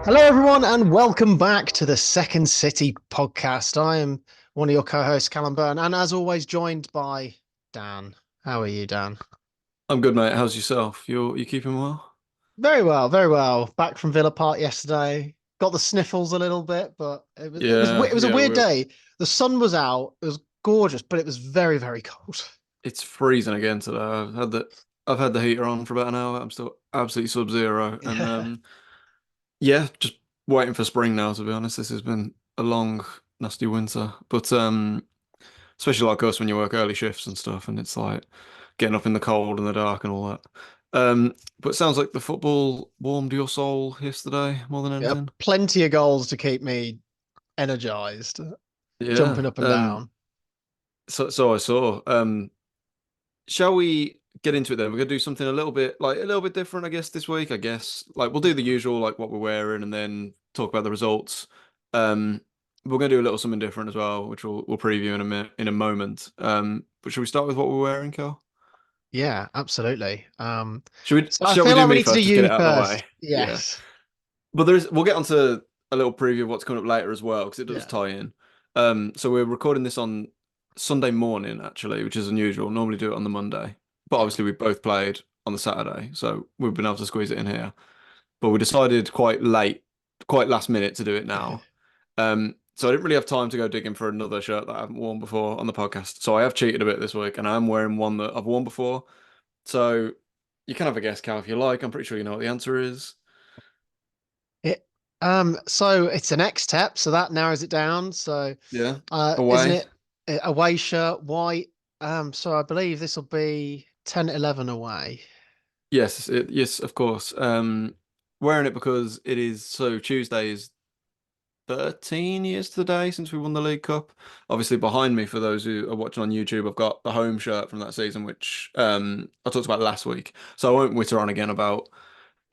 Hello, everyone, and welcome back to the Second City podcast. I am one of your co-hosts, Callum Byrne, and as always, joined by Dan. How are you, Dan? I'm good, mate. How's yourself? You keeping well? Very well, very well. Back from Villa Park yesterday. Got the sniffles a little bit, but Yeah, it was a yeah. weird day. The sun was out. It was gorgeous, but it was very, very cold. It's freezing again today. I've had the heater on for about an hour. I'm still absolutely sub-zero, and yeah, just waiting for spring now. To be honest, this has been a long, nasty winter. But especially like us when you work early shifts and stuff, and it's like getting up in the cold and the dark and all that. But it sounds like the football warmed your soul yesterday more than Yeah, anything. plenty of goals to keep me energized, Yeah. jumping up and down. So I saw. Shall we get into it then? We're gonna do something a little bit different, I guess, this week. I guess like we'll do the usual, like what we're wearing, and then talk about the results. Um, we're gonna do a little something different as well, which we'll preview in a moment. But should we start with what we're wearing, Kel? Yeah, absolutely. Should we So I shall we feel do like we me need to do first? Just get you it out of the first. way. Yeah. Yes. But we'll get onto a little preview of what's coming up later as well, because it does Yeah. tie in. So we're recording this on Sunday morning, actually, which is unusual. Normally do it on the Monday, but Yeah. obviously we both played on the Saturday, so we've been able to squeeze it in here. But we decided quite late, quite last minute to do it now. So I didn't really have time to go digging for another shirt that I haven't worn before on the podcast. So I have cheated a bit this week, and I am wearing one that I've worn before. So you can have a guess, Cal, if you like. I'm pretty sure you know what the answer is. It so it's an X tap, so that narrows it down. So Yeah, isn't away. it a away shirt, white? So I believe this will be 10-11 away. Yes, of course. Wearing it because it is so Tuesday is 13 years to the day since we won the League Cup. Obviously, behind me, for those who are watching on YouTube, I've got the home shirt from that season, which I talked about last week. So I won't witter on again about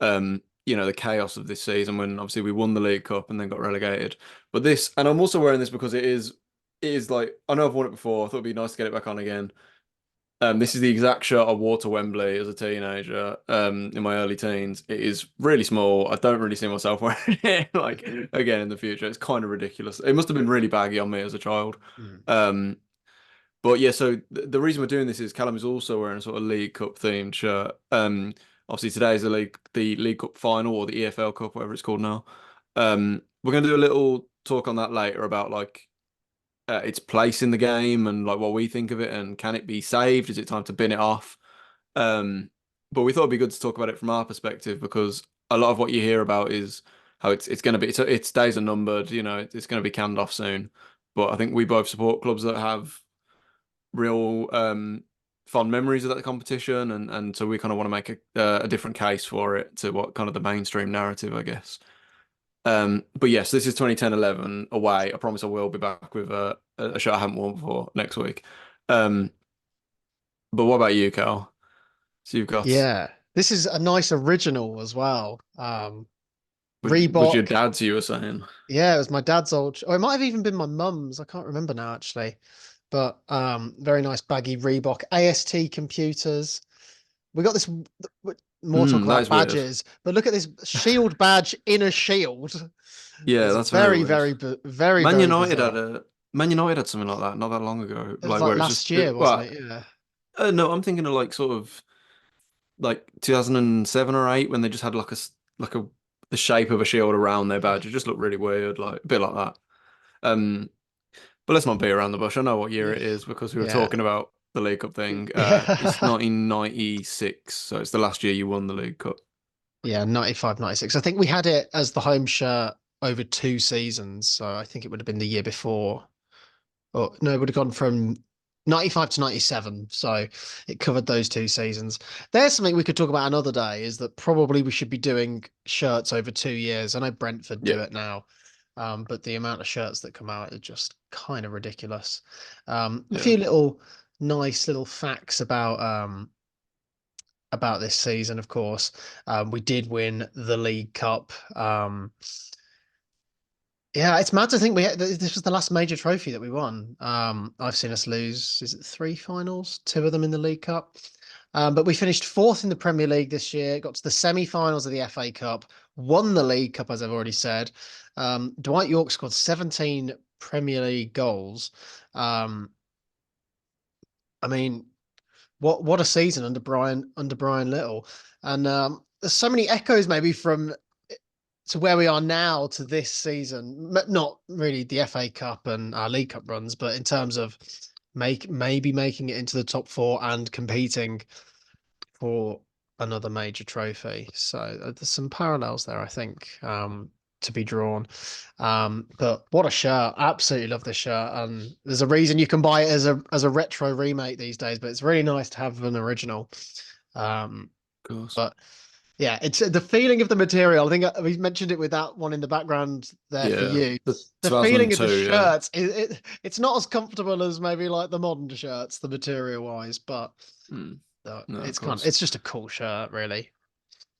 the chaos of this season when obviously we won the League Cup and then got relegated. But this, and I'm also wearing this because it is like I know I've worn it before. I thought it'd be nice to get it back on again. This is the exact shirt I wore to Wembley as a teenager, in my early teens. It is really small. I don't really see myself wearing it like again in the future. It's kind of ridiculous. It must have been really baggy on me as a child. Mm. Um, but yeah, so the reason we're doing this is Callum is also wearing a sort of League Cup themed shirt. Obviously today is the League Cup final or the EFL Cup, whatever it's called now. We're gonna do a little talk on that later about like its place in the game and like what we think of it and can it be saved? Is it time to bin it off? Um, but we thought it'd be good to talk about it from our perspective because a lot of what you hear about is how it's going to be its days are numbered. It's going to be canned off soon. But I think we both support clubs that have real fond memories of that competition, and so we kind of want to make a different case for it to what kind of the mainstream narrative, I guess. But yes, this is 2010-11 away. I promise I will be back with a shirt I haven't worn before next week. Um, but what about you, Cal? So you've got Yeah, this is a nice original as well. was your Reebok. dad's you were saying? Yeah, it was my dad's old, or it might have even been my mum's. I can't remember now actually. But very nice baggy Reebok AST computers. We got this more talk That about is weird. badges, but look at this shield badge in a shield. Yeah, It's that's very very, weird. very, Man very United had bizarre. a Man United had something like that not that long ago. It was Like like where it's just last year, wasn't well, it? Yeah. no, I'm thinking of like sort of like 2007 or 8 when they just had like a the shape of a shield around their badge. It just looked really weird, like a bit like that. Um, But let's not be around the bush. I know what year it is because we were Yeah. talking about the League Cup thing. It's Yeah. 1996, so it's the last year you won the League Cup. Yeah, 95, 96. I think we had it as the home shirt over 2 seasons. So I think it would have been the year before. Or no, it would have gone from 95 to 97. So it covered those 2 seasons. There's something we could talk about another day, is that probably we should be doing shirts over 2 years. I know Brentford Yeah, do it now. But the amount of shirts that come out are just kind of ridiculous. A yeah. few little nice little facts about this season, of course. We did win the League Cup. Yeah, it's mad to think this was the last major trophy that we won. I've seen us lose, is it three finals? Two of them in the League Cup. But we finished fourth in the Premier League this year, got to the semi-finals of the FA Cup, won the League Cup, as I've already said. Dwight Yorke scored 17 Premier League goals. Um, I mean, what a season under Brian Little. And there's so many echoes maybe from to where we are now to this season. Not really the FA Cup and our League Cup runs, but in terms of maybe making it into the top four and competing for another major trophy. So there's some parallels there, I think, to be drawn. But what a shirt! Absolutely love this shirt, and there's a reason you can buy it as a retro remake these days. But it's really nice to have an original. Um, Of course. but yeah, it's the feeling of the material. I think we mentioned it with that one in the background there for Yeah. you. The The feeling of the 2002, yeah. shirts, it's not as comfortable as maybe like the modern shirts, the material wise, but Mm, no, of it's course. it's just a cool shirt, really.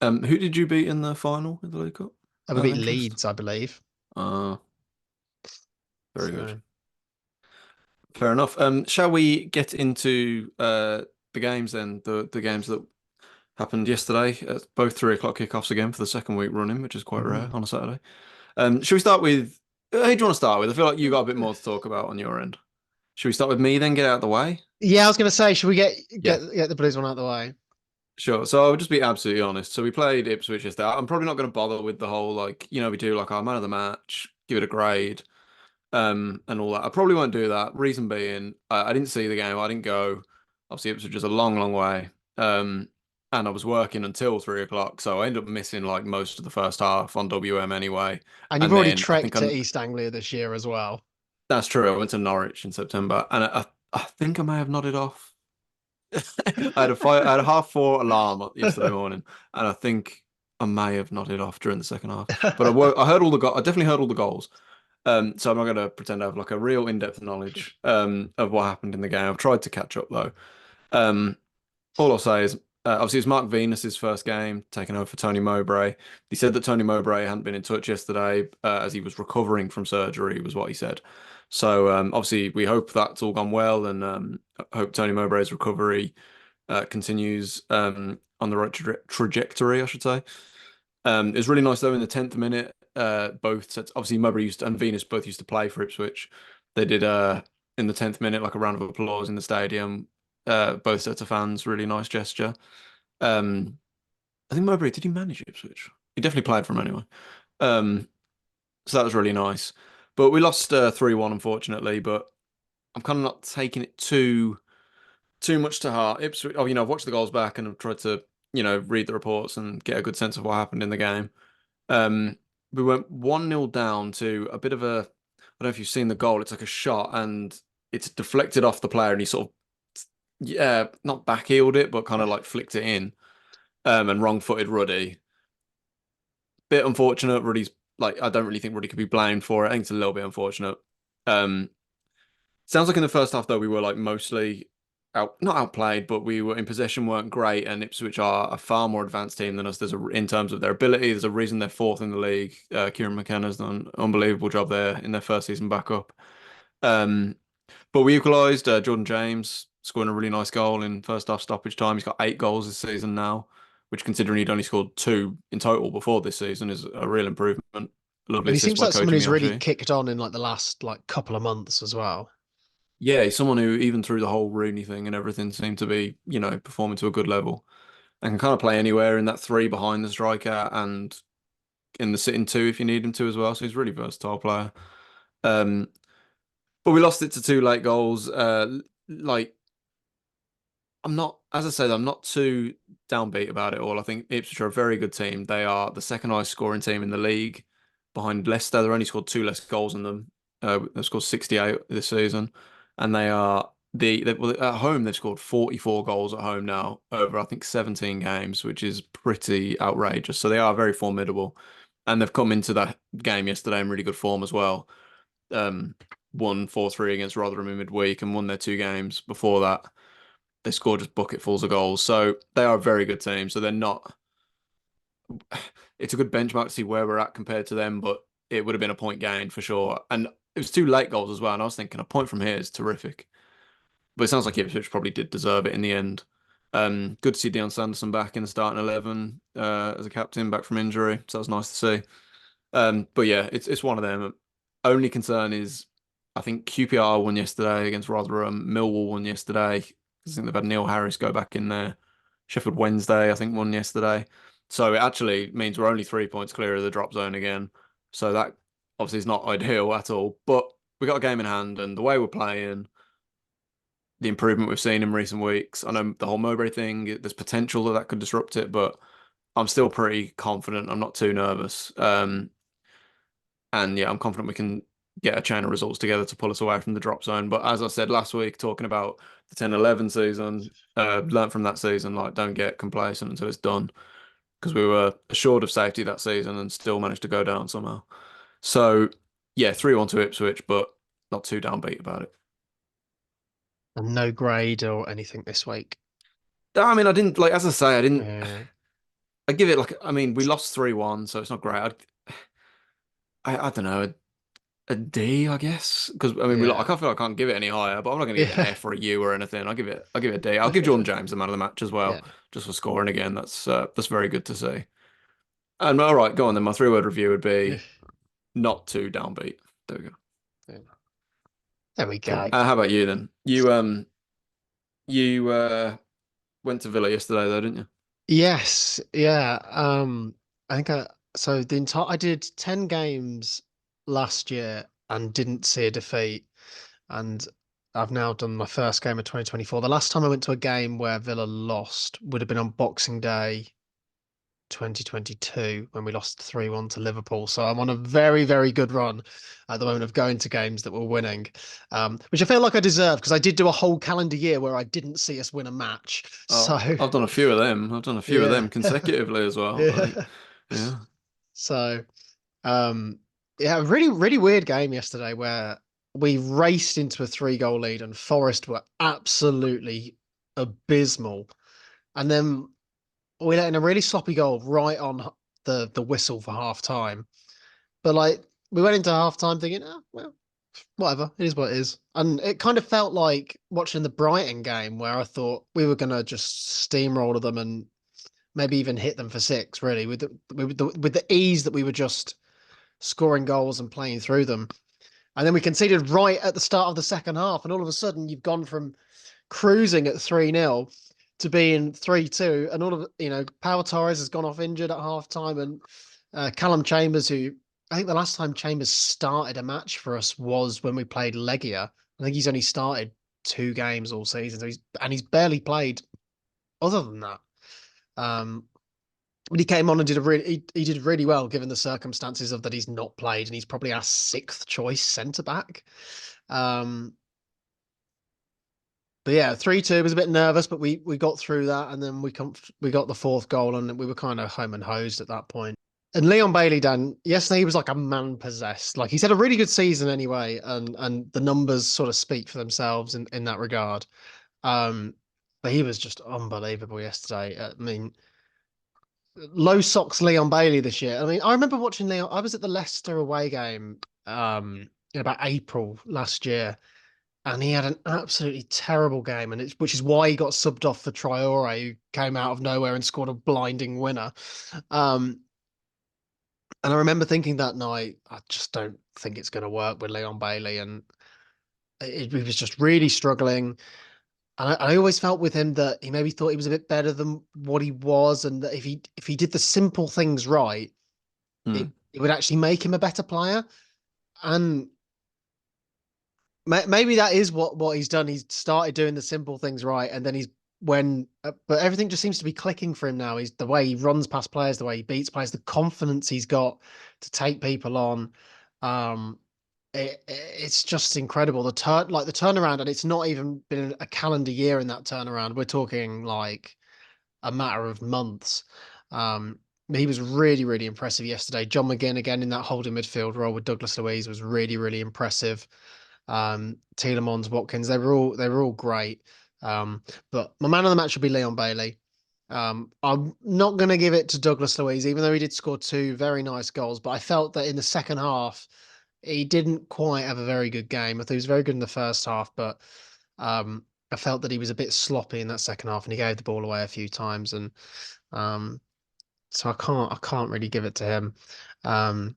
Who did you beat in the final in the League Cup? And we Out of beat interest. Leeds, I believe. Ah, very good. So Fair enough. Shall we get into the games then? The games that happened yesterday. Both 3 o'clock kickoffs again for the second week running, which is quite rare mhm. on a Saturday. Should we start with? Who do you want to start with? I feel like you got a bit more to talk about on your end. Should we start with me then? Get out of the way. Yeah, I was going to say, should we get Yeah. get the Blues one out of the way? Sure. So I'll just be absolutely honest. So we played Ipswich yesterday. I'm probably not going to bother with the whole like we do like our man of the match, give it a grade, and all that. I probably won't do that. Reason being, I didn't see the game. I didn't go. Obviously, Ipswich is a long, long way. And I was working until 3 o'clock, so I ended up missing like most of the first half on WM anyway. And you've And already then I think trekked to East Anglia this year as well. that's true. I went to Norwich in September, and I think I may have nodded off. I had a 4:30 alarm yesterday morning, and I think I may have nodded off during the second half. But I heard all the I definitely heard all the goals. So I'm not going to pretend I have like a real in-depth knowledge of what happened in the game. I've tried to catch up though. Um, all I'll say is obviously it's Mark Venus's first game taking over for Tony Mowbray. He said that Tony Mowbray hadn't been in touch yesterday as he was recovering from surgery, was what he said. So obviously we hope that's all gone well, and hope Tony Mowbray's recovery continues on the right trajectory, I should say. It was really nice though in the 10th minute. Both sets, obviously Mowbray and Venus both used to play for Ipswich. They did in the 10th minute like a round of applause in the stadium. Both sets of fans, really nice gesture. Um, I think Mowbray, did he manage Ipswich? He definitely played for him anyway. Um, so that was really nice. But we lost 3-1 unfortunately. But I'm kind of not taking it too much to heart. Ipswich, oh, I've watched the goals back and I've tried to, read the reports and get a good sense of what happened in the game. Um, we went 1-0 down to a bit of a, I don't know if you've seen the goal. It's like a shot and it's deflected off the player and he sort of, yeah, not backheeled it, but kind of like flicked it in. And wrong-footed Ruddy. Bit unfortunate. Ruddy's like, I don't really think Ruddy could be blamed for it. I think it's a little bit unfortunate. Um, Sounds like in the first half though we were like mostly not outplayed, but we were in possession, weren't great, and Ipswich are a far more advanced team than us. In terms of their ability. There's a reason they're fourth in the league. Kieran McKenna's done an unbelievable job there in their first season back up. Um, but we equalised. Jordan James scoring a really nice goal in first half stoppage time. He's got 8 goals this season now, which considering he'd only scored 2 in total before this season is a real improvement. Lovely And he assist seems by like someone Koji who's really Miyoshi. kicked on in like the last like couple of months as well. Yeah, he's someone who, even through the whole Rooney thing and everything, seemed to be, performing to a good level and can kind of play anywhere in that three behind the striker and in the sitting two if you need him to as well. So he's a really versatile player. Um, but we lost it to 2 late goals. Like I'm not, as I said, I'm not too downbeat about it all. I think Ipswich are a very good team. They are the second highest scoring team in the league behind Leicester. They've only scored 2 less goals than them. They've scored 68 this season. And they are well, at home, they've scored 44 goals at home now over, I think, 17 games, which is pretty outrageous. So they are very formidable. And they've come into that game yesterday in really good form as well. Um, Won 4-3 against Rotherham in midweek and won their 2 games before that. They score just bucketfuls of goals. So they are a very good team. So they're not. It's a good benchmark to see where we're at compared to them, but it would have been a point gain for sure. And it was 2 late goals as well. And I was thinking a point from here is terrific. But it sounds like Ipswich probably did deserve it in the end. Good to see Dion Sanderson back in the starting 11 as a captain, back from injury. So that was nice to see. But yeah, it's one of them. Only concern is I think QPR won yesterday against Rotherham. Millwall won yesterday. I think they've had Neil Harris go back in there. Sheffield Wednesday, I think, won yesterday. So it actually means we're only 3 points clear of the drop zone again. So that obviously is not ideal at all. But we got a game in hand, and the way we're playing, the improvement we've seen in recent weeks. I know the whole Mowbray thing, there's potential that that could disrupt it, but I'm still pretty confident. I'm not too nervous. And yeah, I'm confident we can get a chain of results together to pull us away from the drop zone. But as I said last week, talking about the 10-11 season, learned from that season, like don't get complacent until it's done. Because we were assured of safety that season and still managed to go down somehow. So yeah, 3-1 to Ipswich, but not too downbeat about it. And no grade or anything this week. I mean, I didn't like as I say, I didn't Yeah. I give it like I mean, we lost 3-1, so it's not great. I don't know, a D, I guess. Because I mean, I Yeah. can't feel I can't give it any higher, but I'm not going to give it an Yeah. F or a U or anything. I'll give it a D. I'll give Jordan James the man of the match as well, Yeah. just for scoring again. That's very good to see. And all right, go on then. My three-word review would Yeah. be not too downbeat. There we go. There we Cool. go. How about you then? You went to Villa yesterday though, didn't you? Yes, yeah. I think so the entire I did 10 games last year and didn't see a defeat. And I've now done my first game of 2024. The last time I went to a game where Villa lost would have been on Boxing Day 2022 when we lost 3-1 to Liverpool. So I'm on a very, very good run at the moment of going to games that we're winning, which I feel like I deserve because I did do a whole calendar year where I didn't see us win a match. Oh, So I've done a few of them. I've done a few of yeah, them consecutively as well. I think, yeah. yeah. So um, yeah, really, really weird game yesterday where we raced into a 3-goal lead and Forest were absolutely abysmal. And then we let in a really sloppy goal right on the whistle for half time. But like we went into half time thinking, oh, well, whatever, it is what it is. And it kind of felt like watching the Brighton game where I thought we were gonna just steamroller them and maybe even hit them for six, really, with the ease that we were just scoring goals and playing through them. And then we conceded right at the start of the second half, and all of a sudden you've gone from cruising at 3-0 to being 3-2, and all of Pau Torres has gone off injured at half time, and Callum Chambers, who I think the last time Chambers started a match for us was when we played Legia. I think he's only started 2 games all season, so he's barely played other than that. But he came on and he did really well given the circumstances of that he's not played and he's probably our sixth choice centre back. Um, but yeah, 3-2 was a bit nervous, but we got through that and then we got the fourth goal and we were kind of home and hosed at that point. And Leon Bailey, Dan, yesterday he was like a man possessed. Like he's had a really good season anyway, and the numbers sort of speak for themselves in that regard. But he was just unbelievable yesterday. I mean, low socks Leon Bailey this year. I mean, I remember watching Leon. I was at the Leicester away game in about April last year, and he had an absolutely terrible game, and which is why he got subbed off for Traore, who came out of nowhere and scored a blinding winner. Um, and I remember thinking that night, I just don't think it's going to work with Leon Bailey, and he was just really struggling. And I always felt with him that he maybe thought he was a bit better than what he was, and that if he did the simple things right, Hmm. it would actually make him a better player. And maybe that is what he's done. He's started doing the simple things right, and then but everything just seems to be clicking for him now. He's the way he runs past players, the way he beats players, the confidence he's got to take people on. Um, it's just incredible. The turnaround, and it's not even been a calendar year in that turnaround. We're talking like a matter of months. But he was really, really impressive yesterday. John McGinn again in that holding midfield role with Douglas Luiz was really, really impressive. Tielemans, Watkins, they were all great. But my man of the match should be Leon Bailey. I'm not going to give it to Douglas Luiz, even though he did score 2 very nice goals. But I felt that in the second half, he didn't quite have a very good game. I thought he was very good in the first half, but I felt that he was a bit sloppy in that second half, and he gave the ball away a few times, and um, so I can't really give it to him. Um,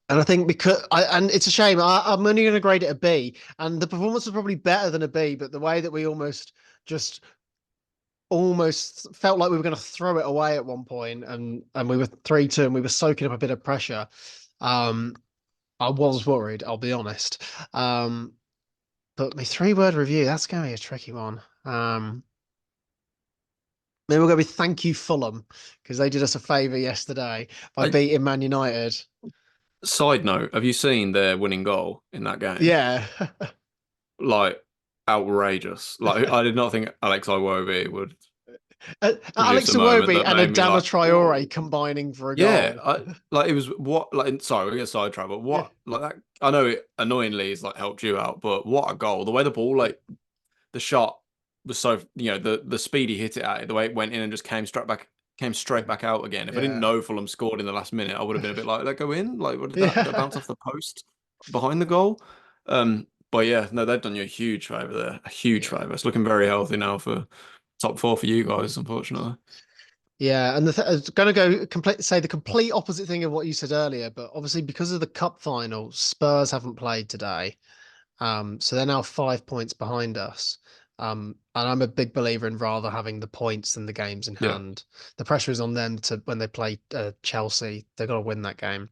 and I think and it's a shame. I'm only going to grade it a B, and the performance was probably better than a B, but the way that we just almost felt like we were going to throw it away at one point, and we were 3-2, and we were soaking up a bit of pressure. Um, I was worried, I'll be honest. But my 3-word review, that's going to be a tricky one. Maybe we'll go with thank you, Fulham, because they did us a favour yesterday by I, beating Man United. Side note, have you seen their winning goal in that game? Yeah. Like outrageous. Like I did not think Alex Iwobi would produce Alex a moment Iwobi that and made me Adama like, Traore whoa. combining for a Yeah, goal. like it was what like sorry, we get sidetracked, but Yeah. what like that I know it annoyingly has like helped you out, but what a goal. The way the ball like the shot was so the speed he hit it at it, the way it went in and just came straight back out again. If I didn't Yeah. know Fulham scored in the last minute, I would have been a bit like, let go in? Like what did that bounce Yeah. off the post behind the goal? But yeah, no, they've done you a huge favour there. A huge Yeah. favour. It's looking very healthy now for top four for you guys, unfortunately. Yeah, and I was going to say the complete opposite thing of what you said earlier, but obviously because of the cup final, Spurs haven't played today. So they're now 5 points behind us. And I'm a big believer in rather having the points than the games in Yeah, hand. The pressure is on them to when they play Chelsea, they've got to win that game.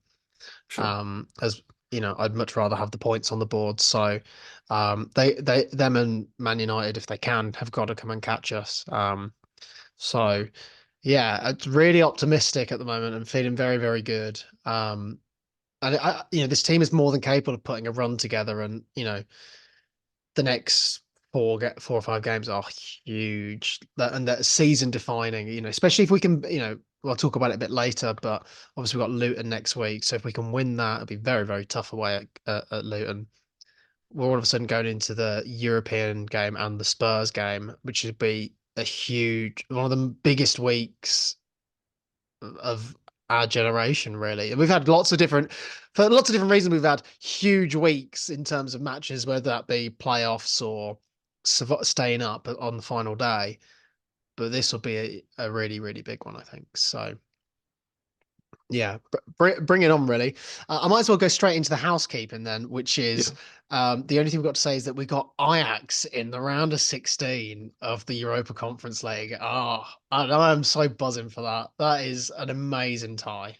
sure. As you know, I'd much rather have the points on the board. So, them and Man United, if they can, have got to come and catch us. So yeah, it's really optimistic at the moment and feeling very, very good. And this team is more than capable of putting a run together, and the next 4 or 5 games are huge, and that season defining. Especially if we can, we'll talk about it a bit later, but obviously we've got Luton next week, so if we can win that, it'll be very, very tough away at Luton. We're all of a sudden going into the European game and the Spurs game, which would be one of the biggest weeks of our generation, really. And we've had for lots of different reasons, we've had huge weeks in terms of matches, whether that be playoffs or staying up on the final day. But this will be a really, really big one, I think. So yeah, bring it on, really. I might as well go straight into the housekeeping then, which is Yeah. the only thing we've got to say is that we got Ajax in the round of 16 of the Europa Conference League. I'm so buzzing for that. That is an amazing tie.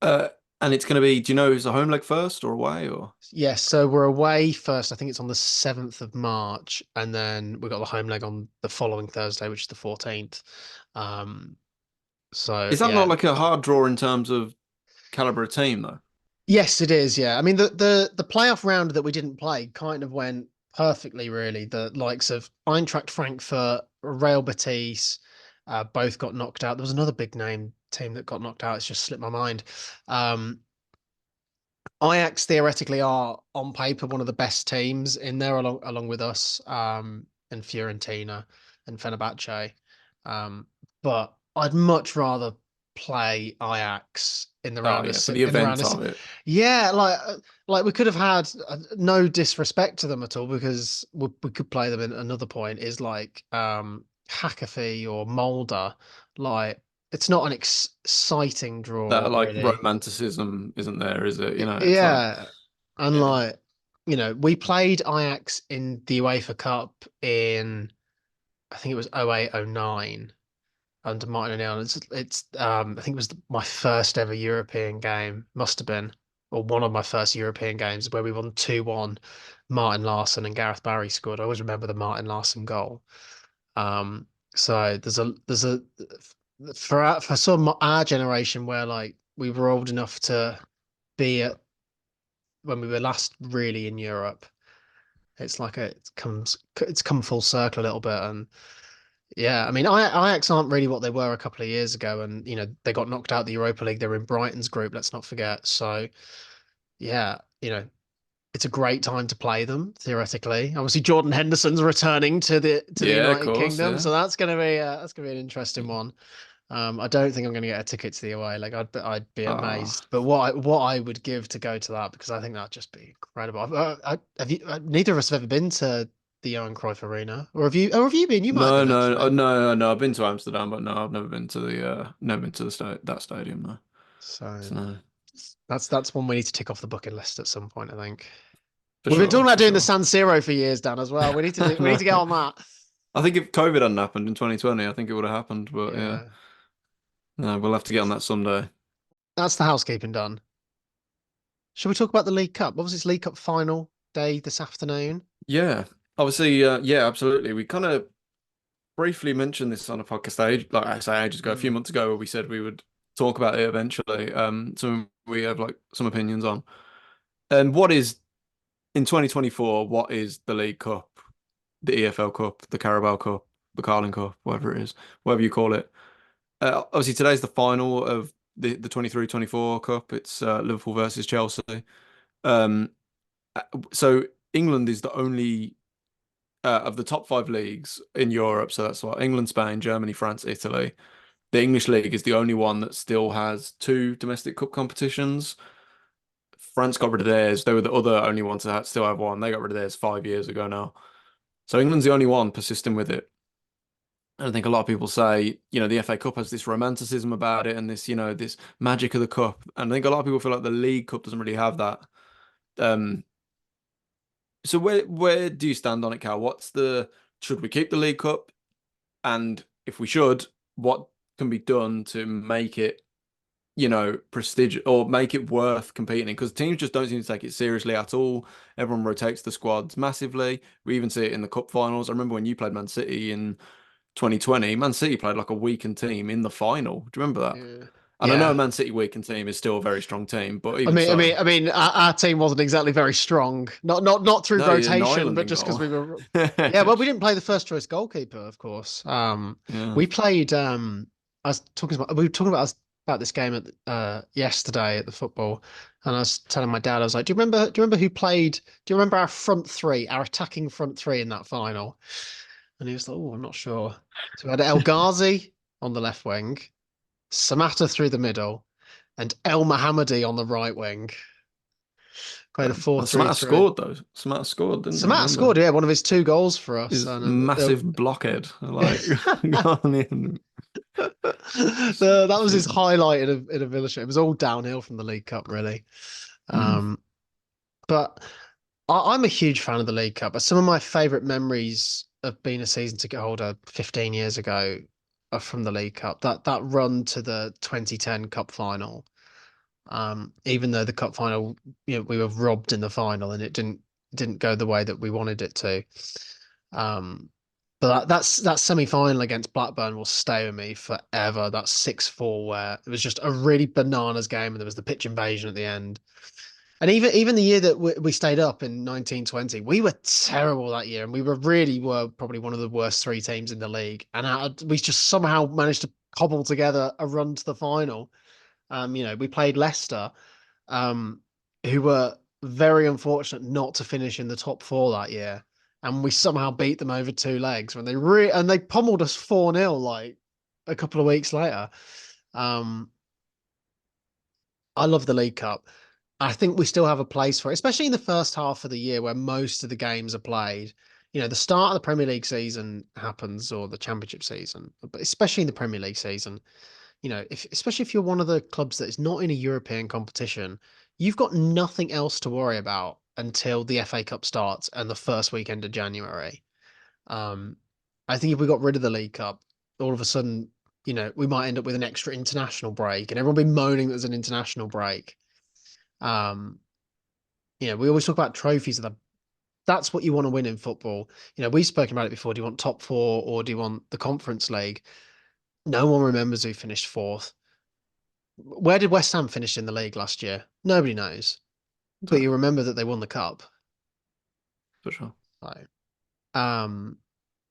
Uh, and it's going to be, do you know, is a home leg first or away or? Yes, so we're away first. I think it's on the 7th of March, and then we've got the home leg on the following Thursday, which is the 14th. Um, so Is that not yeah, like a hard draw in terms of caliber of team though? yes, it is. Yeah, I mean the playoff round that we didn't play kind of went perfectly, really. The likes of Eintracht Frankfurt, Real Betis, both got knocked out. There was another big name team that got knocked out. It's just slipped my mind. Um, Ajax theoretically are on paper one of the best teams in there, along with us, and Fiorentina and Fenerbahce. But I'd much rather play Ajax in the Oh round of yeah, for si- the in the round event of si- of it. yeah, like we could have had no disrespect to them at all, because we could play them in another point is like Hackney or Mulder. Like it's not an exciting draw, That like really. romanticism isn't there, is it? You know, it's like Yeah, and yeah. like we played Ajax in the UEFA Cup in, I think it was 0809 under Martin O'Neill. I think it was my first ever European game, must have been, or one of my first European games, where we won 2-1. Martin Larsson and Gareth Barry scored. I always remember the Martin Larsson goal. So there's a for some our generation where like we were old enough to be at when we were last really in Europe. It's like it's come full circle a little bit, and yeah, I mean, Ajax aren't really what they were a couple of years ago, and they got knocked out the Europa League. They're in Brighton's group, let's not forget. So yeah, it's a great time to play them theoretically. Obviously, Jordan Henderson's returning to the Yeah, of United course, Kingdom, yeah. so that's gonna be an interesting one. I don't think I'm going to get a ticket to the away. Like I'd be Ah, amazed. But what I would give to go to that, because I think that'd just be incredible. Have you? Neither of us have ever been to. the Johan Cruyff Arena, or have you? Or have you been? You might have No, been no, actually. no, no. I've been to Amsterdam, but no, I've never been to that stadium. No, So so no, that's one we need to tick off the bucket list at some point, I think. for We've been talking sure, about for doing the sure. San Siro for years, Dan, as well. We need to get on that. I think if COVID hadn't happened in 2020, I think it would have happened. But yeah, Yeah, no, we'll have to get on that someday. that's the housekeeping done. Shall we talk about the League Cup? Obviously, it's League Cup final day this afternoon. Yeah, obviously, yeah, absolutely. We kind of briefly mentioned this on a podcast like I say ages ago, a few Mm. months ago, where we said we would talk about it eventually. So we have like some opinions on. And what is in 2024? What is the League Cup, the EFL Cup, the Carabao Cup, the Carling Cup, whatever it is, whatever you call it? Obviously, today's the final of the 23-24 Cup. It's Liverpool versus Chelsea. Um, so England is the only of the top five leagues in Europe. So that's what England, Spain, Germany, France, Italy. The English league is the only one that still has two domestic cup competitions. France got rid of theirs. They were the other only ones that still have one. They got rid of theirs 5 years ago now. So England's the only one persisting with it. And I think a lot of people say, the FA Cup has this romanticism about it and this, this magic of the cup. And I think a lot of people feel like the League Cup doesn't really have that. Um, so where do you stand on it, Cal? Should we keep the League Cup? And if we should, what can be done to make it, prestigious or make it worth competing in? Because teams just don't seem to take it seriously at all. Everyone rotates the squads massively. We even see it in the cup finals. I remember when you played Man City in 2020, Man City played like a weakened team in the final. Do you remember that? Yeah. And I know a Yeah. Man City weakened team is still a very strong team, but I even mean, I so, mean, I mean, our team wasn't exactly very strong. Not through no, an rotation, island but in just because goal. we were. Yeah, well, we didn't play the first choice goalkeeper, of course. Yeah. We played. I was talking about. We were talking about this game at yesterday at the football, and I was telling my dad, I was like, "Do you remember? Do you remember who played? Do you remember our front three, our attacking front three in that final?" And he was like, "Oh, I'm not sure." So we had El Ghazi on the left wing, Samatta through the middle, and El Mohammadi on the right wing. Played a And Samatta 4-3-3. scored though. Samatta scored, didn't he? I Samatta remember scored, yeah, one of his two goals for us. his And massive blockhead. Like, gone in. that was his highlight in a Villa shirt. It was all downhill from the League Cup, really. Mm. Um, but I'm a huge fan of the League Cup. Some of my favourite memories of being a season ticket holder 15 years ago are from the League Cup. That run to the 2010 Cup final. Even though the cup final, we were robbed in the final and it didn't go the way that we wanted it to. But that semi-final against Blackburn will stay with me forever. That 6-4 where it was just a really bananas game and there was the pitch invasion at the end. And even the year that we stayed up in 1920, we were terrible that year and we were probably one of the worst three teams in the league. And we just somehow managed to cobble together a run to the final. We played Leicester, um, who were very unfortunate not to finish in the top four that year, and we somehow beat them over two legs when they pummeled us 4-0 like a couple of weeks later. Um, I love the League Cup. I think we still have a place for it, especially in the first half of the year where most of the games are played. The start of the Premier League season happens or the Championship season, but especially in the Premier League season, especially if you're one of the clubs that is not in a European competition, you've got nothing else to worry about until the FA Cup starts and the first weekend of January. Um, I think if we got rid of the League Cup, all of a sudden, we might end up with an extra international break, and everyone will be moaning that there's an international break. Um, we always talk about trophies, and that's what you want to win in football. We've spoken about it before. Do you want top four or do you want the Conference League? No one remembers who finished fourth. Where did West Ham finish in the league last year? Nobody knows. But you Exactly. remember that they won the cup. For sure. So, um,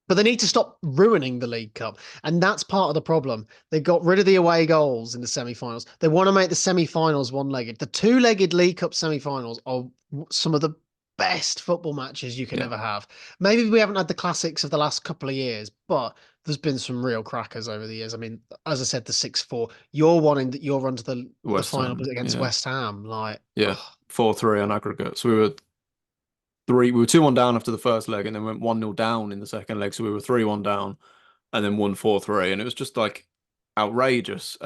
but they need to stop ruining the League Cup. And that's part of the problem. They got rid of the away goals in the semi-finals. They want to make the semi-finals one-legged. The two-legged League Cup semi-finals are some of the best football matches you can Yeah. ever have. Maybe we haven't had the classics of the last couple of years, but there's been some real crackers over the years. I mean, as I said, the 6-4, you're wanting that your run to the West final Ham. against Yeah. West Ham. Like, Yeah. 4-3 on aggregate. So we were we were 2-1 down after the first leg and then went 1-0 down in the second leg. So we were 3-1 down and then won 4-3. And it was just like outrageous.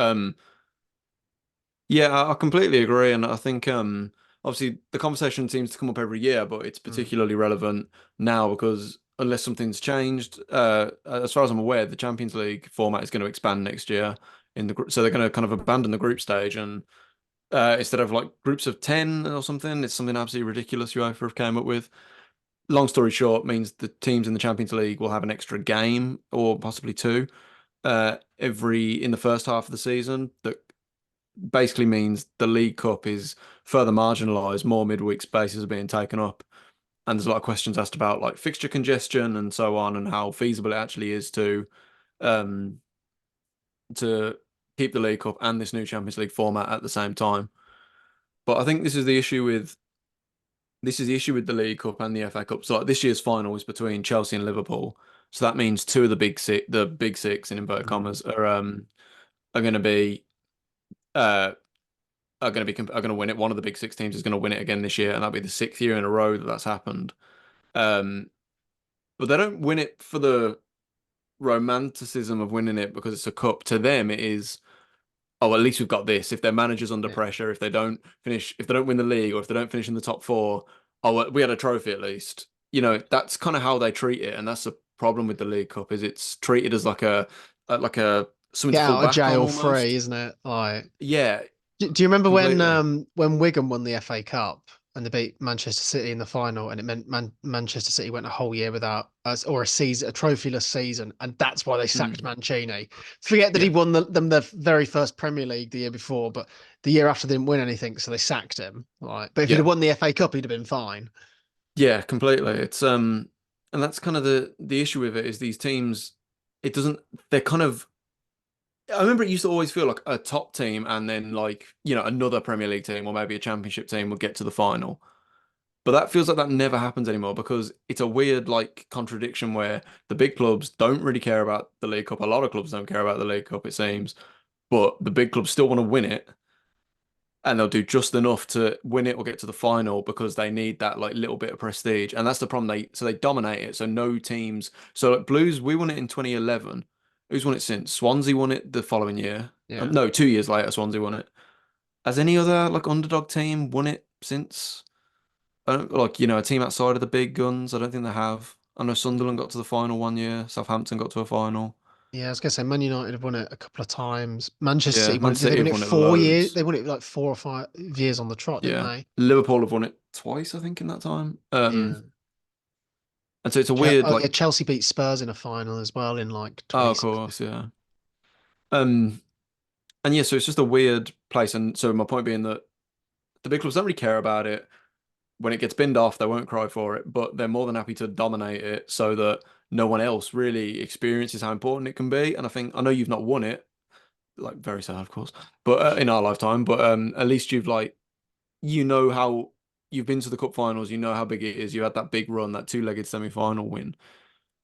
Yeah, I completely agree. And I think obviously the conversation seems to come up every year, but it's Mm. particularly relevant now because unless something's changed, as far as I'm aware, the Champions League format is going to expand next year so they're going to kind of abandon the group stage and instead of like groups of 10 or something, it's something absolutely ridiculous UEFA have came up with. Long story short, means the teams in the Champions League will have an extra game or possibly two every in the first half of the season. That basically means the League Cup is further marginalised, more midweek spaces are being taken up, and there's a lot of questions asked about like fixture congestion and so on, and how feasible it actually is um, to keep the League Cup and this new Champions League format at the same time. But I think this is the issue with the League Cup and the FA Cup. So like this year's final is between Chelsea and Liverpool. So that means two of the big six in inverted Mm. commas are going to be uh are going to win it. One of the big six teams is going to win it again this year, and that'll be the sixth year in a row that that's happened. Um, but they don't win it for the romanticism of winning it because it's a cup. To them, it is, oh, at least we've got this. If their manager's under Yeah. pressure, if they don't win the league, or if they don't finish in the top four, oh, well, we had a trophy at least. That's kind of how they treat it, and that's the problem with the League Cup is it's treated as like a something to Get fall out of back on jail free, almost. isn't it? Like, Yeah, do you remember completely. when Wigan won the FA Cup and they beat Manchester City in the final, and it meant Manchester City went a whole year without us or a trophyless season, and that's why they sacked Mm, Mancini. Forget that he yeah, won them their very first Premier League the year before, but the year after they didn't win anything, so they sacked him. Like, but if he'd have yeah, won the FA Cup, he'd have been fine. yeah, completely. And that's kind of the issue with it is these teams. It doesn't. They're kind of I remember it used to always feel like a top team and then like, another Premier League team or maybe a championship team would get to the final. But that feels like that never happens anymore because it's a weird like contradiction where the big clubs don't really care about the League Cup. A lot of clubs don't care about the League Cup, it seems, but the big clubs still want to win it and they'll do just enough to win it or get to the final because they need that like little bit of prestige. And that's the problem. They dominate it. So no teams. So like Blues, we won it in 2011. Who's won it since? Swansea won it the following year. Yeah. No, 2 years later, Swansea won it. Has any other like underdog team won it since? I don't, like a team outside of the big guns. I don't think they have. I know Sunderland got to the final one year. Southampton got to a final. Yeah, I was gonna say Man United have won it a couple of times. Manchester Yeah, City Man won it. Did they City win have it won it 4 years? loads. They won it like 4 or 5 years on the trot, didn't Yeah, they? Liverpool have won it twice, I think, in that time. Yeah. And so it's a weird Oh yeah, like. Chelsea beat Spurs in a final as well in like Oh, of 2016. course, yeah. Um, and yeah, so it's just a weird place. And so my point being that the big clubs don't really care about it. When it gets binned off, they won't cry for it, but they're more than happy to dominate it so that no one else really experiences how important it can be. And I know you've not won it, like very sad, of course, but in our lifetime. But at least how you've been to the cup finals. You know how big it is. You had that big run, that two-legged semi-final win.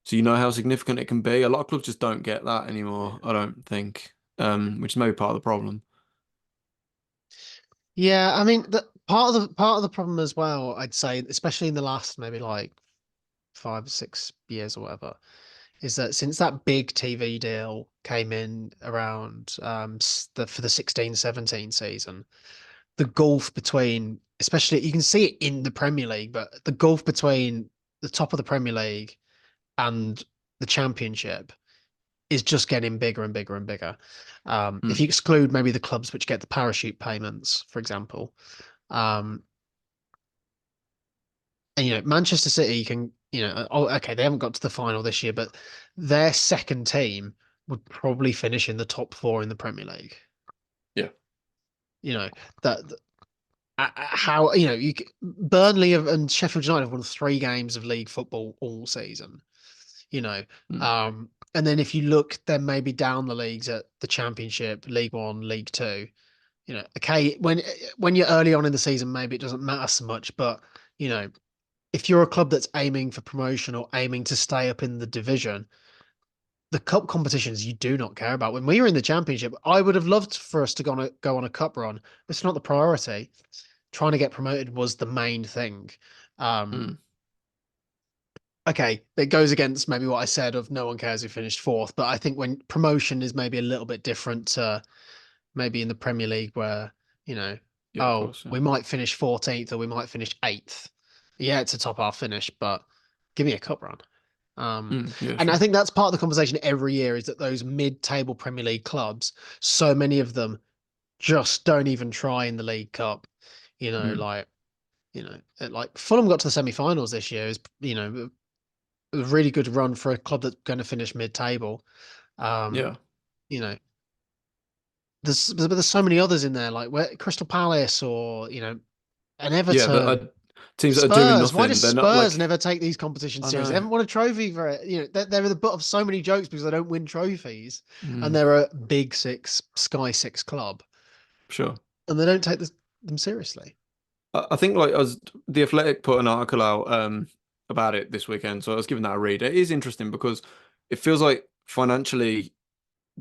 So you know how significant it can be. A lot of clubs just don't get that anymore, I don't think, which is maybe part of the problem. Yeah, I mean, part of the problem as well, I'd say, especially in the last maybe like 5 or 6 years or whatever, is that since that big TV deal came in around for the 16-17 season, the gulf between, especially you can see it in the Premier League, but the gulf between the top of the Premier League and the Championship is just getting bigger and bigger and bigger. If Mm, you exclude maybe the clubs which get the parachute payments, for example, um, and Manchester City can, oh, okay, they haven't got to the final this year, but their second team would probably finish in the top four in the Premier League. yeah. You know that how Burnley and Sheffield United have won 3 games of league football all season. You know, Mm, and then if you look, then maybe down the leagues at the Championship, League One, League Two. Okay, when you're early on in the season, maybe it doesn't matter so much, but you know, if you're a club that's aiming for promotion or aiming to stay up in the division, the cup competitions you do not care about. When we were in the Championship, I would have loved for us to go on a cup run. It's not the priority. Trying to get promoted was the main thing. Um, mm. okay, it goes against maybe what I said of no one cares who finished fourth, but I think when promotion is maybe a little bit different to maybe in the Premier League where, you know, Yeah, of oh, course. Yeah. we might finish 14th or we might finish 8th. Yeah, it's a top half finish, but give me a cup run. Yeah, And I sure. think that's part of the conversation every year is that those mid-table Premier League clubs, so many of them just don't even try in the League Cup. You know, Mm, like, like Fulham got to the semi-finals this year is, a really good run for a club that's going to finish mid-table. Um, yeah. you know, there's so many others in there, like where Crystal Palace or, and Yeah, the Everton. teams that are doing Spurs. Why does nothing, they're not Spurs like, never take these competitions I seriously? They know. haven't won a trophy for it. They're the butt of so many jokes because they don't win trophies, and Mm, they're a Big Six, Sky Six club, sure. and they don't take them seriously. I think like as the Athletic put an article out about it this weekend, so I was giving that a read. It is interesting because it feels like financially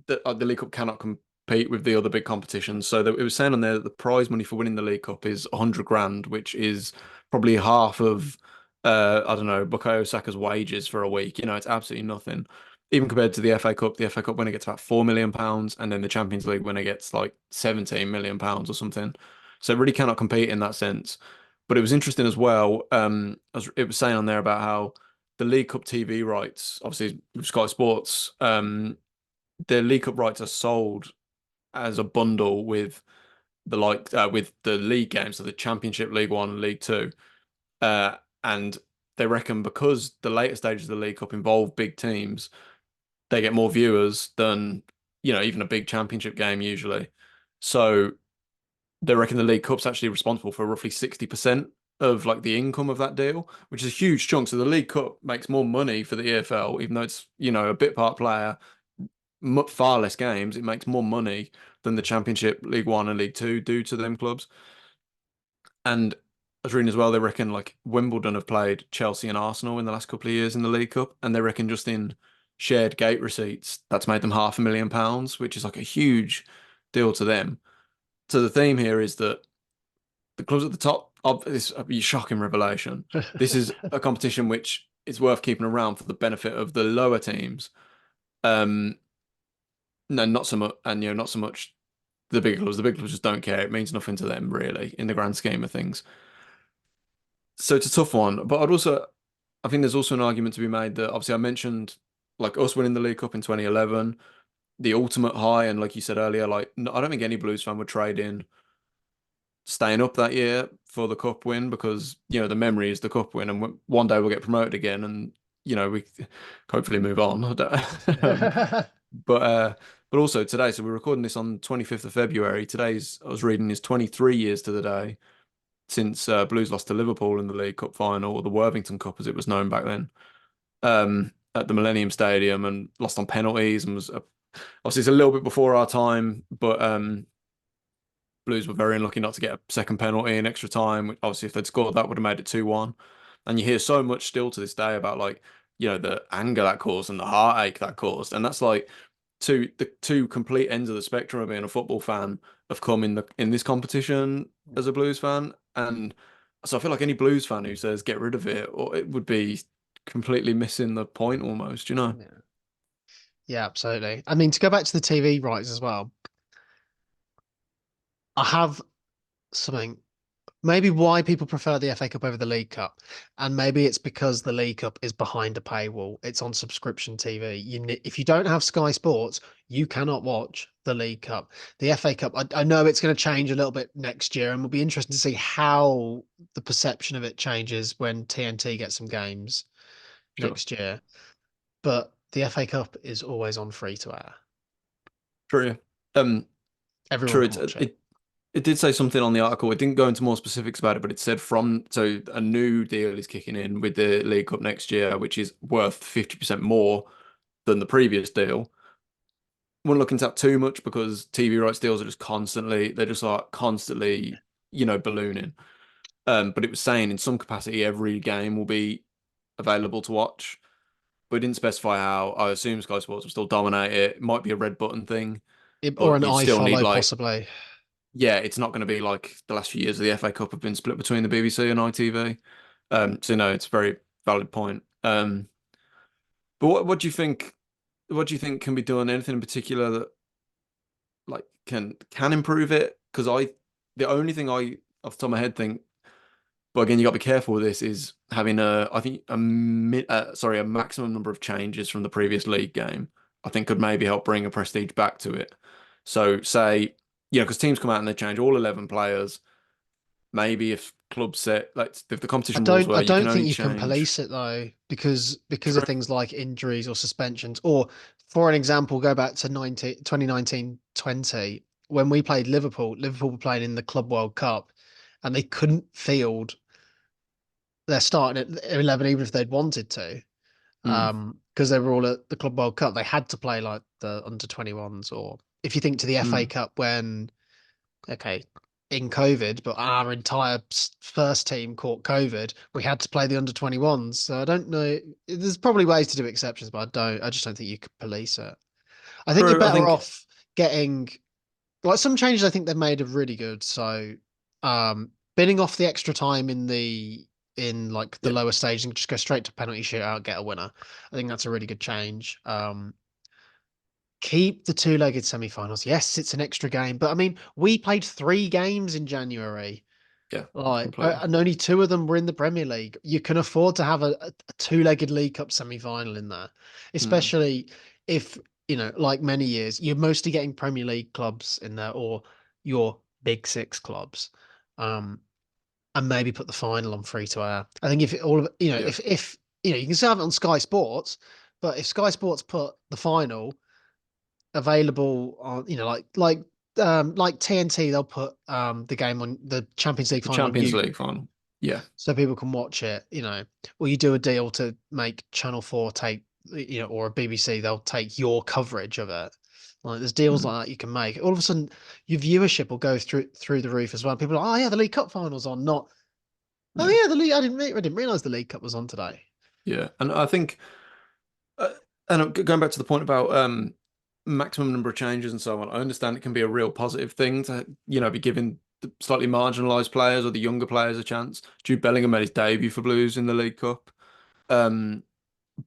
the League Cup cannot compete with the other big competitions. So it was saying on there that the prize money for winning the League Cup is 100 grand, which is probably half of I don't know, Bukayo Saka's wages for a week. It's absolutely nothing. Even compared to the FA Cup winner gets about £4 million, and then the Champions League winner gets like £17 million or something. So it really cannot compete in that sense. But it was interesting as well. As it was saying on there about how the League Cup TV rights, obviously Sky Sports, the League Cup rights are sold as a bundle with with the league games, so the Championship, League One, and League Two, uh, and they reckon because the later stages of the League Cup involve big teams, they get more viewers than even a big Championship game usually. So they reckon the League Cup's actually responsible for roughly 60% of like the income of that deal, which is a huge chunk. So the League Cup makes more money for the EFL, even though it's a bit part player, far less games. It makes more money than the Championship, League One, and League Two do to them clubs. And I was reading as well, they reckon like Wimbledon have played Chelsea and Arsenal in the last couple of years in the League Cup, and they reckon just in shared gate receipts, that's made them £500,000, which is like a huge deal to them. So the theme here is that the clubs at the top of this would be a shocking revelation. This is a competition which is worth keeping around for the benefit of the lower teams. Um, no, not so much, and not so much the big clubs. The big clubs just don't care. It means nothing to them, really, in the grand scheme of things. So it's a tough one. But I think there's also an argument to be made that obviously I mentioned like us winning the League Cup in 2011, the ultimate high, and like you said earlier, like I don't think any Blues fan would trade in staying up that year for the cup win because the memory is the cup win, and one day we'll get promoted again, and we hopefully move on. um, but uh, but also today, so we're recording this on 25th of February. Today's I was reading is 23 years to the day since Blues lost to Liverpool in the League Cup final, or the Worthington Cup as it was known back then, at the Millennium Stadium, and lost on penalties, and was obviously it's a little bit before our time, but Blues were very unlucky not to get a second penalty in extra time. Obviously, if they'd scored, that would have made it 2-1. And you hear so much still to this day about like, the anger that caused and the heartache that caused. And that's like the two complete ends of the spectrum of being a football fan have come in this competition as a Blues fan. And so I feel like any Blues fan who says get rid of it, or it would be completely missing the point almost. Yeah. Yeah, absolutely. I mean, to go back to the TV rights as well, I have something. Maybe why people prefer the FA Cup over the League Cup, and maybe it's because the League Cup is behind a paywall. It's on subscription TV. If you don't have Sky Sports, you cannot watch the League Cup. The FA Cup, I know it's going to change a little bit next year, and we'll be interested to see how the perception of it changes when TNT gets some games Sure. next year. But the FA Cup is always on free to air. True. Everyone True. can watch it. It did say something on the article. It didn't go into more specifics about it, but it said so a new deal is kicking in with the League Cup next year, which is worth 50% more than the previous deal. Wouldn't look into that too much because TV rights deals are just they're just like constantly, ballooning. But it was saying in some capacity every game will be available to watch, but it didn't specify how. I assume Sky Sports will still dominate it. It might be a red button thing, Or but an you'd still need iFollow, like possibly. yeah, it's not going to be like the last few years of the FA Cup have been split between the BBC and ITV. So no, it's a very valid point. Um, but what do you think? What do you think can be done? Anything in particular that like can improve it? Because the only thing I off the top of my head think, but again, you got to be careful with this, is having I think a maximum number of changes from the previous league game. I think could maybe help bring a prestige back to it. So say, because teams come out and they change all 11 players. Maybe if clubs set like if the competition rules I where you can don't think only you can change. police it though, because of True. things like injuries or suspensions. Or for an example, go back to 2020 when we played Liverpool. Liverpool were playing in the Club World Cup and they couldn't field their starting at 11 even if they'd wanted to. Mm, Because they were all at the Club World Cup. They had to play like the under 21s, or if you think to the FA mm, Cup when okay, in COVID, but our entire first team caught COVID. We had to play the under 21s. So I don't know. There's probably ways to do exceptions, but I just don't think you could police it. I think you're true. I better think off getting like some changes I think they've made are really good. So, binning off the extra time in like the yeah, lower stage and just go straight to penalty shootout, get a winner. I think that's a really good change. Keep the two-legged semi-finals. Yes, it's an extra game, but I mean, we played 3 games in January, yeah, like, completely. and only 2 of them were in the Premier League. You can afford to have a two-legged League Cup semi-final in there, Mm, especially if, like many years, you're mostly getting Premier League clubs in there or your big six clubs, um, and maybe put the final on free to air. I think if all of yeah, if you can still have it on Sky Sports, but if Sky Sports put the final available on like TNT, they'll put the game on the Champions League the final on Champions you League final. Yeah, so people can watch it, or you do a deal to make Channel 4 take, or a BBC, they'll take your coverage of it. Like there's deals mm, like that you can make. All of a sudden your viewership will go through the roof as well. People are like, oh yeah, the League Cup final's on, not oh yeah, yeah, the league I didn't realize the League Cup was on today. yeah. And I think, uh, and going back to the point about maximum number of changes and so on, I understand it can be a real positive thing to be giving the slightly marginalised players or the younger players a chance. Jude Bellingham made his debut for Blues in the League Cup. Um,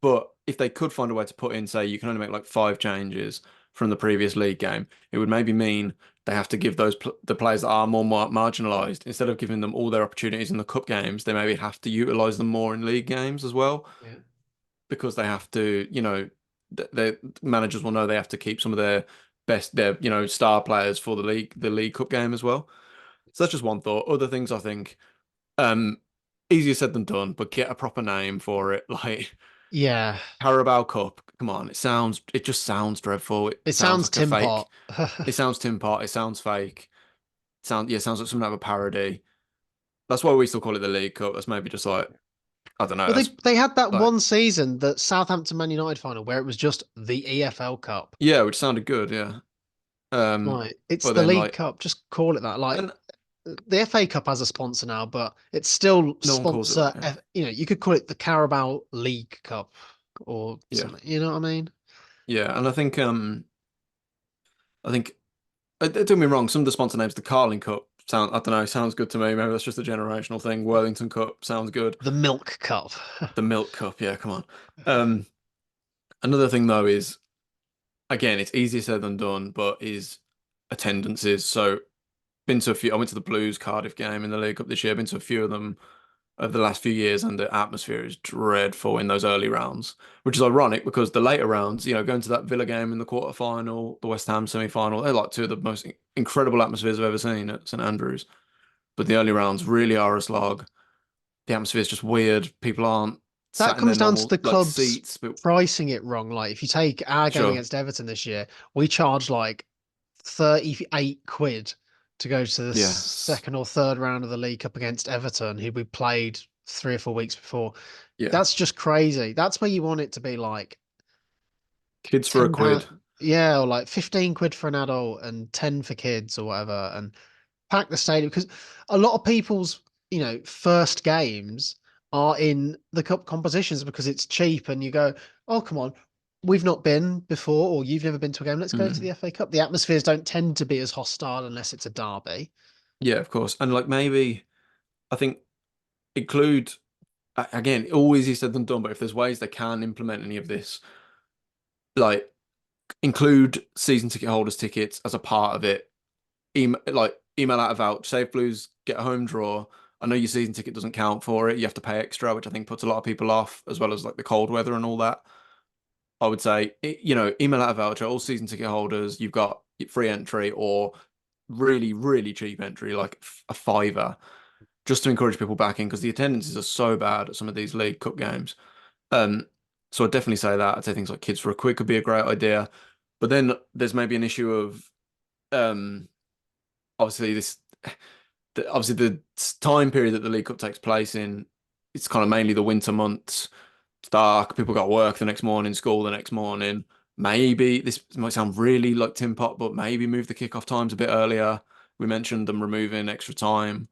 But if they could find a way to put in, say, you can only make like 5 changes from the previous league game, it would maybe mean they have to give the players that are more marginalised, instead of giving them all their opportunities in the cup games, they maybe have to utilise them more in league games as well, Yeah. because they have to, the managers will know they have to keep some of their best, their, star players for the league cup game as well. So that's just one thought. Other things I think, um, easier said than done, but get a proper name for it, like. Yeah. Carabao Cup. Come on, it just sounds dreadful. It It sounds sounds like a Tim fake. Pot. It sounds Tim Pot. It sounds fake. Yeah, it sounds like something out of a parody. That's why we still call it the League Cup. That's maybe just like, I don't know. Well, That's they had that like, one season, that Southampton Man United final, where it was just the EFL Cup. yeah, which sounded good. Yeah. Like it's But the then League like, Cup. Just call it that. Like and the FA Cup has a sponsor now, but it's still no one calls it that. Yeah. You could call it the Carabao League Cup or Yeah. something. You know what I mean? Yeah. And I think don't get me wrong. Some of the sponsor names, the Carling Cup, I don't know, sounds good to me. Maybe that's just a generational thing. Worthington Cup sounds good. The Milk Cup. The Milk Cup. Yeah. Come on. Um, Another thing though is, again, it's easier said than done, but is attendances. So been to a few. I went to the Blues Cardiff game in the League Cup this year. Been to a few of them over the last few years, and the atmosphere is dreadful in those early rounds, which is ironic because the later rounds, going to that Villa game in the quarter final, the West Ham semi final, they're like two of the most incredible atmospheres I've ever seen at St Andrews. But the early rounds really are a slog. The atmosphere is just weird. People aren't That sat in their comes down to normal the like clubs seats, but pricing it wrong. Like if you take our game sure, against Everton this year, we charge like 38 quid to go to the yes, second or third round of the League Cup against Everton, who we played 3 or 4 weeks before. yeah, That's just crazy. That's where you want it to be like kids for a £10, quid. yeah, or like 15 quid for an adult and 10 for kids or whatever, and pack the stadium because a lot of people's, first games are in the cup competitions because it's cheap and you go, oh, come on. We've not been before, or you've never been to a game. Let's go to the Mm. FA Cup. The atmospheres don't tend to be as hostile unless it's a derby. Yeah, of course. And like maybe I think include again, always easier said than done, but if there's ways they can implement any of this, like include season ticket holders tickets as a part of it, email out a voucher, say if Blues get a home draw. I know your season ticket doesn't count for it. You have to pay extra, which I think puts a lot of people off, as well as like the cold weather and all that. I would say, email out a voucher, all season ticket holders, you've got free entry or really, really cheap entry, like a fiver, just to encourage people back in because the attendances are so bad at some of these League Cup games. Um, so I'd definitely say that. I'd say things like Kids for a Quid could be a great idea. But then there's maybe an issue of um, obviously obviously the time period that the League Cup takes place in, it's kind of mainly the winter months. It's dark, people got work the next morning, school the next morning. Maybe this might sound really like Tim Pot, but maybe move the kickoff times a bit earlier. We mentioned them removing extra time,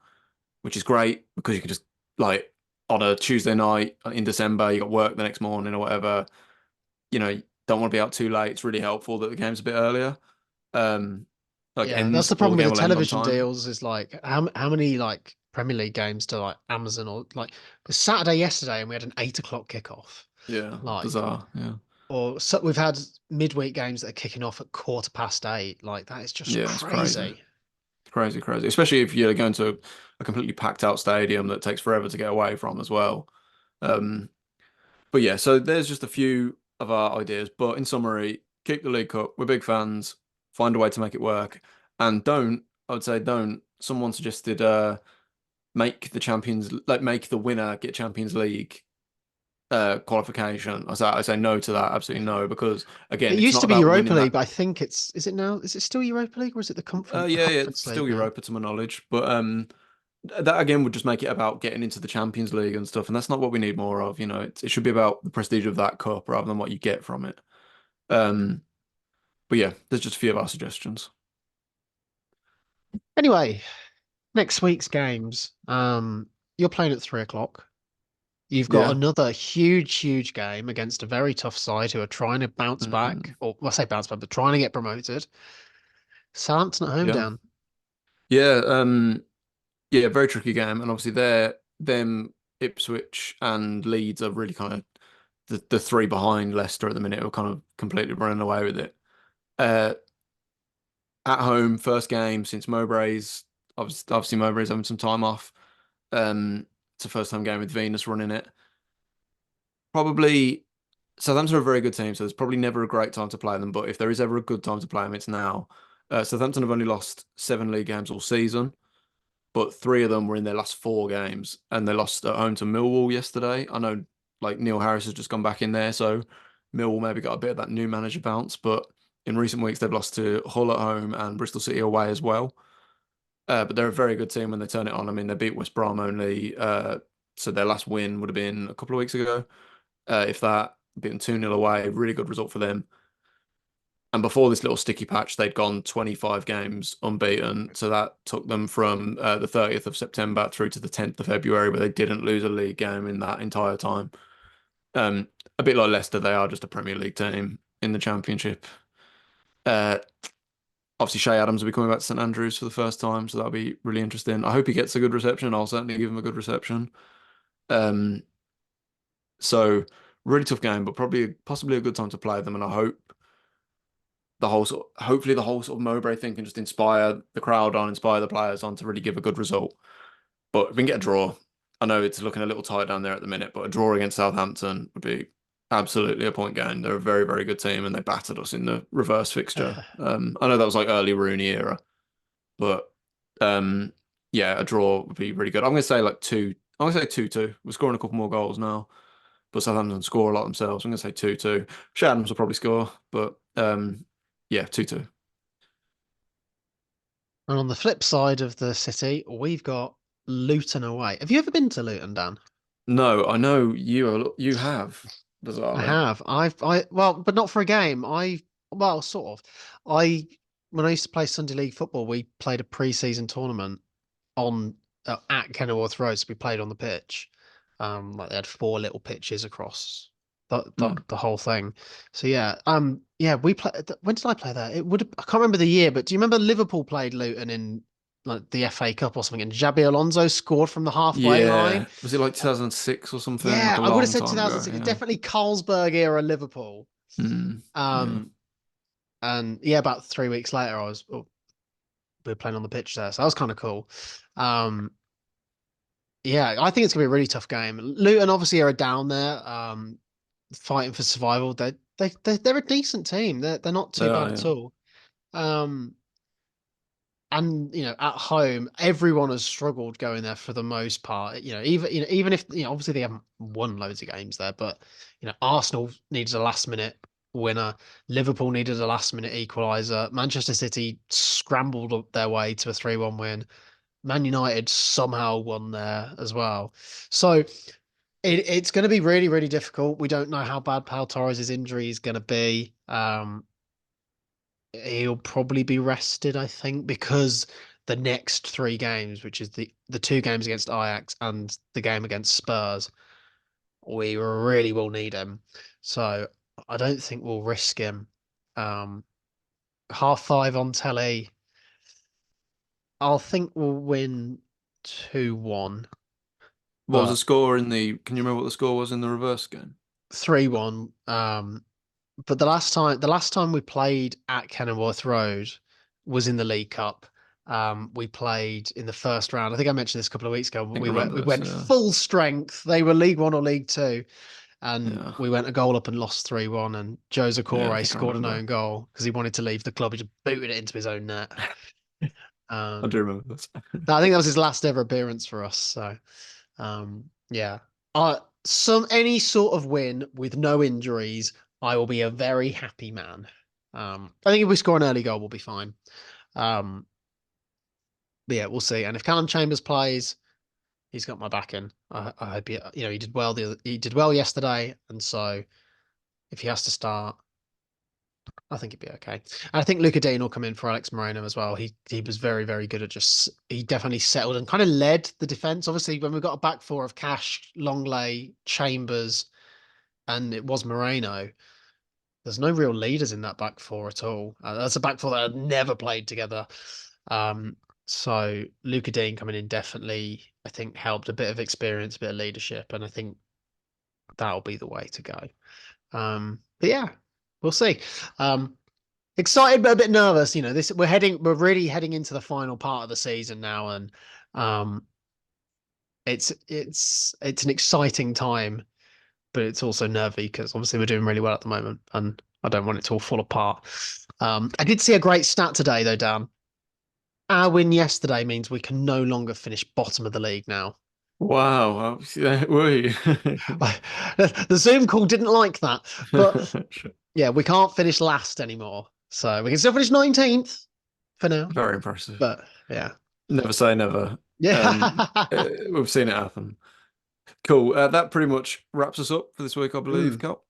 which is great because you can just like on a Tuesday night in December, you got work the next morning or whatever. You don't want to be out too late. It's really helpful that the game's a bit earlier. Um, like Yeah, that's ends the or the problem with game the will end on television time. deals is like how many like Premier League games do like Amazon or like it was Saturday yesterday and we had an 8 o'clock kickoff. Yeah, Like bizarre. Yeah, or so we've had midweek games that are kicking off at 8:15. Like that is just yeah, it's crazy. crazy. Crazy, crazy. Especially if you're going to a completely packed out stadium that takes forever to get away from as well. Um, but yeah, so there's just a few of our ideas. But in summary, keep the League Cup. We're big fans. Find a way to make it work. And I would say don't. Someone suggested make the winner get Champions League qualification. I say no to that, absolutely no, because It again, it's used not to be about Europa winning League, that. but I think is it now? Is it still Europa League or is it the Yeah, yeah, it's Conference still League now? Europa to my knowledge, but that again would just make it about getting into the Champions League and stuff, and that's not what we need more of. It should be about the prestige of that cup rather than what you get from it. Um, but yeah, there's just a few of our suggestions. Anyway, next week's games. You're playing at 3 o'clock. You've got Yeah. another huge, huge game against a very tough side who are trying to bounce back, Mm, or well, I say bounce back, but trying to get promoted. Southampton at home, yeah. Dan. Yeah. Yeah. Very tricky game, and obviously them Ipswich and Leeds are really kind of the three behind Leicester at the minute, are kind of completely running away with it. Uh, at home, first game since obviously Mowbray's having some time off. It's a first time game with Venus running it. Probably Southampton are a very good team, so there's probably never a great time to play them. But if there is ever a good time to play them, it's now. Southampton have only lost 7 league games all season, but three of them were in their last 4 games, and they lost at home to Millwall yesterday. I know, like Neil Harris has just gone back in there, so Millwall maybe got a bit of that new manager bounce. But in recent weeks, they've lost to Hull at home and Bristol City away as well. But they're a very good team when they turn it on. I mean, they beat West Brom only, so their last win would have been a couple of weeks ago. If that, beaten 2-0 away, really good result for them. And before this little sticky patch, they'd gone 25 games unbeaten. So that took them from the 30th of September through to the 10th of February, where they didn't lose a league game in that entire time. A bit like Leicester, they are just a Premier League team in the Championship. Uh, Obviously, Shay Adams will be coming back to St Andrews for the first time, so that'll be really interesting. I hope he gets a good reception. I'll certainly give him a good reception. Um, so really tough game, but probably possibly a good time to play them, and I hope hopefully the whole sort of Mowbray thing can just inspire the crowd on, inspire the players on to really give a good result. But if we can get a draw, I know it's looking a little tight down there at the minute, but a draw against Southampton would be absolutely a point gain. They're a very, very good team, and they battered us in the reverse fixture. I know that was like early Rooney era, but um, yeah, a draw would be really good. I'm gonna say like two. I'm gonna say 2-2. We're scoring a couple more goals now, but Southampton score a lot themselves. I'm gonna say 2-2. Adams will probably score, but yeah, 2-2. And on the flip side of the city, we've got Luton away. Have you ever been to Luton, Dan? No, I know you have, I bizarrely. have. Well, but not for a game. Well, sort of. I, when I used to play Sunday League football, we played a pre-season tournament on at Kenilworth Road. So we played on the pitch. Like they had four little pitches across Mm. the whole thing. So yeah, we played. When did I play that? I can't remember the year, but do you remember Liverpool played Luton in like the FA Cup or something, and Xabi Alonso scored from the halfway line. Yeah. Was it like 2006 or something? Like Yeah, a I would have long said time ago. 2006. Yeah. Definitely Carlsberg era Liverpool. Yeah. Um, and yeah, about 3 weeks later, we were playing on the pitch there, so that was kind of cool. Yeah, I think it's gonna be a really tough game. Luton obviously are down there, fighting for survival. They're a decent team. They're not They too bad are, at yeah. all. Um, and at home, everyone has struggled going there for the most part. Even if obviously they haven't won loads of games there, but Arsenal needed a last minute winner. Liverpool needed a last minute equaliser. Manchester City scrambled up their way to a 3-1 win. Man United somehow won there as well. So it's going to be really, really difficult. We don't know how bad Pau Torres' injury is going to be. He'll probably be rested, I think, because the next 3 games, which is the 2 games against Ajax and the game against Spurs, we really will need him. So I don't think we'll risk him. 5:30 on telly. I'll think we'll win 2-1, What was the but score in the? Can you remember what the score was in the reverse game? 3-1. But the last time we played at Kenilworth Road was in the League Cup. We played in the first round. I think I mentioned this a couple of weeks ago. I But think I we went remember we this. went Yeah. full strength. They were League One or League Two, and Yeah. we went a goal up and lost 3-1. And Joe Yeah. I Zakore think I scored an remember. own goal because he wanted to leave the club. He just booted it into his own net. I do Um, remember this. I think that was his last ever appearance for us. So, yeah. Any sort of win with no injuries, I will be a very happy man. I think if we score an early goal, we'll be fine. Um, but yeah, we'll see. And if Callum Chambers plays, he's got my backing. I hope he did well. He did well yesterday, and so if he has to start, I think he'd be okay. And I think Luca Dean will come in for Alex Moreno as well. He was very, very good at he definitely settled and kind of led the defense. Obviously, when we've got a back four of Cash, Longley, Chambers, and it was Moreno, there's no real leaders in that back four at all. That's a back four that had never played together. Um, so Luca Dean coming in definitely, I think, helped a bit of experience, a bit of leadership, and I think that'll be the way to go. But yeah, we'll see. Excited but a bit nervous. We're really heading into the final part of the season now, and um, it's an exciting time, but it's also nervy because obviously we're doing really well at the moment, and I don't want it to all fall apart. I did see a great stat today, though, Dan. Our win yesterday means we can no longer finish bottom of the league now. Wow. Yeah, were you? The Zoom call didn't like that, but yeah, we can't finish last anymore. So we can still finish 19th for now. Very impressive. But yeah. Never say never. Yeah. We've seen it happen. Cool. That pretty much wraps us up for this week, I believe, Mm. Cal.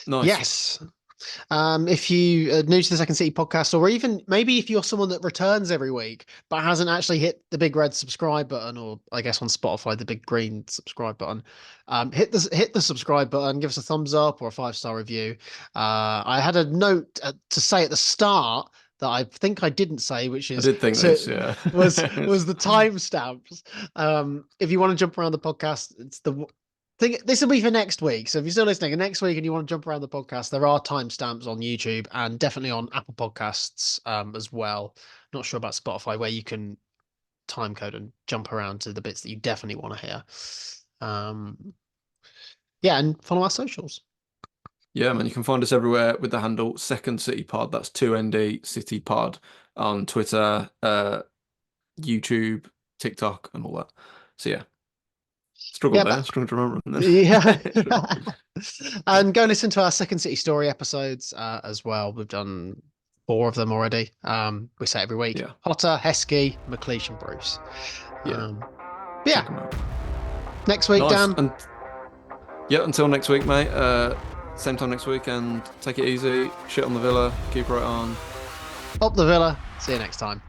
Nice. Yes. If you are new to the Second City podcast, or even maybe if you're someone that returns every week but hasn't actually hit the big red subscribe button, or I guess on Spotify the big green subscribe button, hit the subscribe button, give us a thumbs up or a 5-star review. I had a note to say at the start that I think I didn't say, which I is did think this, yeah. was the timestamps. If you want to jump around the podcast, it's the thing. This will be for next week. So if you're still listening, and next week and you want to jump around the podcast, there are timestamps on YouTube and definitely on Apple Podcasts as well. Not sure about Spotify, where you can time code and jump around to the bits that you definitely want to hear. Yeah, and follow our socials. Yeah, man, you can find us everywhere with the handle Second City Pod. That's 2ND City Pod on Twitter, YouTube, TikTok, and all that. So yeah, struggled there, struggled to remember them then. Yeah. And go listen to our Second City Story episodes as well. We've done 4 of them already. We say every week. Yeah. Potter, Heskey, McLeish, and Bruce. Yeah. Yeah. Check 'em out. Next week, Nice. Dan. And yeah, until next week, mate. Same time next week, and take it easy. Shit on the Villa. Keep right on. Up the Villa. See you next time.